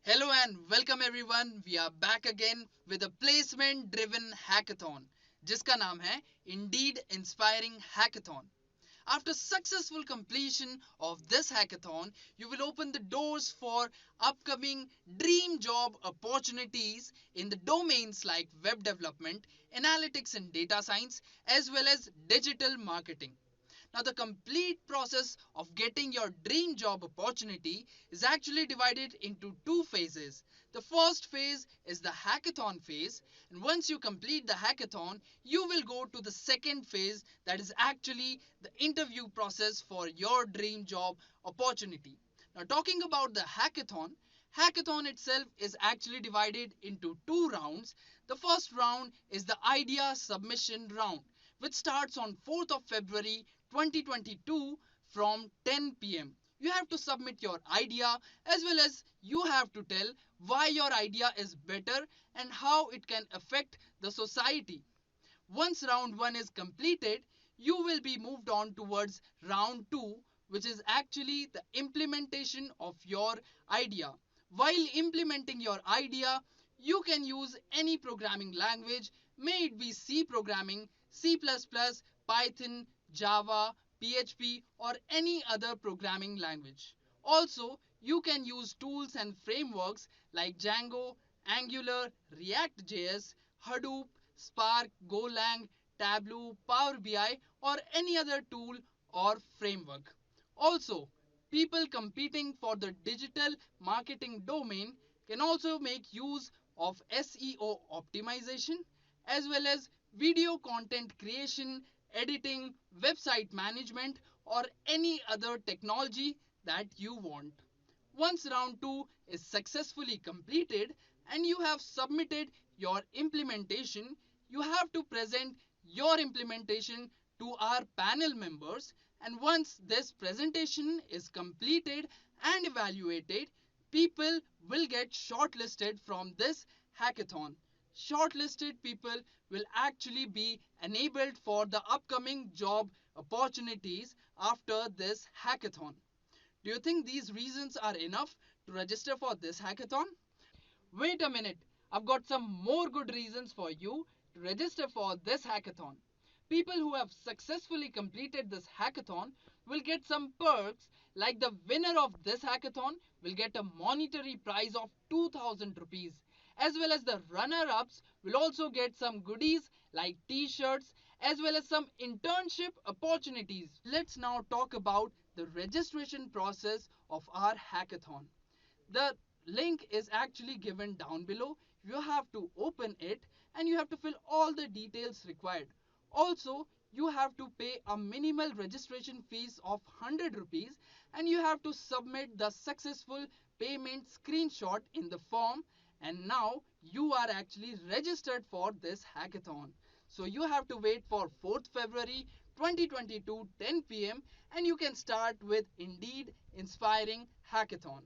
Hello and welcome everyone. We are back again with a placement driven hackathon जिसका नाम है Indeed Inspiring Hackathon. After successful completion of this hackathon, you will open the doors for upcoming dream job opportunities in the domains like web development, analytics and data science, as well as digital marketing. Now, the complete process of getting your dream job opportunity is actually divided into two phases. The first phase is the hackathon phase, and once you complete the hackathon, you will go to the second phase, that is actually the interview process for your dream job opportunity. Now, talking about the hackathon itself is actually divided into two rounds. The first round is the idea submission round, which starts on 4th of February 2022 from 10 p.m. You have to submit your idea, as well as you have to tell why your idea is better and how it can affect the society. Once round 1 is completed, you will be moved on towards round 2, which is actually the implementation of your idea. While implementing your idea, you can use any programming language, may it be C programming, C++, Python, Java, PHP, or any other programming language. Also, you can use tools and frameworks like Django, Angular, React.js, Hadoop, Spark, Golang, Tableau, Power BI, or any other tool or framework. Also, people competing for the digital marketing domain can also make use of SEO optimization, as well as video content creation, editing, website management, or any other technology that you want. Once round 2 is successfully completed and you have submitted your implementation, you have to present your implementation to our panel members. And once this presentation is completed and evaluated, people will get shortlisted from this hackathon. Shortlisted people will actually be enabled for the upcoming job opportunities after this hackathon. Do you think these reasons are enough to register for this hackathon? Wait a minute, I've got some more good reasons for you to register for this hackathon. People who have successfully completed this hackathon will get some perks, like the winner of this hackathon will get a monetary prize of 2000 rupees, as well as the runner ups will also get some goodies like t-shirts, as well as some internship opportunities. Let's now talk about the registration process of our hackathon. The link is actually given down below. You have to open it and you have to fill all the details required. Also, you have to pay a minimal registration fees of 100 rupees, and you have to submit the successful payment screenshot in the form. And now you are actually registered for this hackathon. So you have to wait for 4th February 2022 10 p.m. and you can start with Indeed Inspiring Hackathon.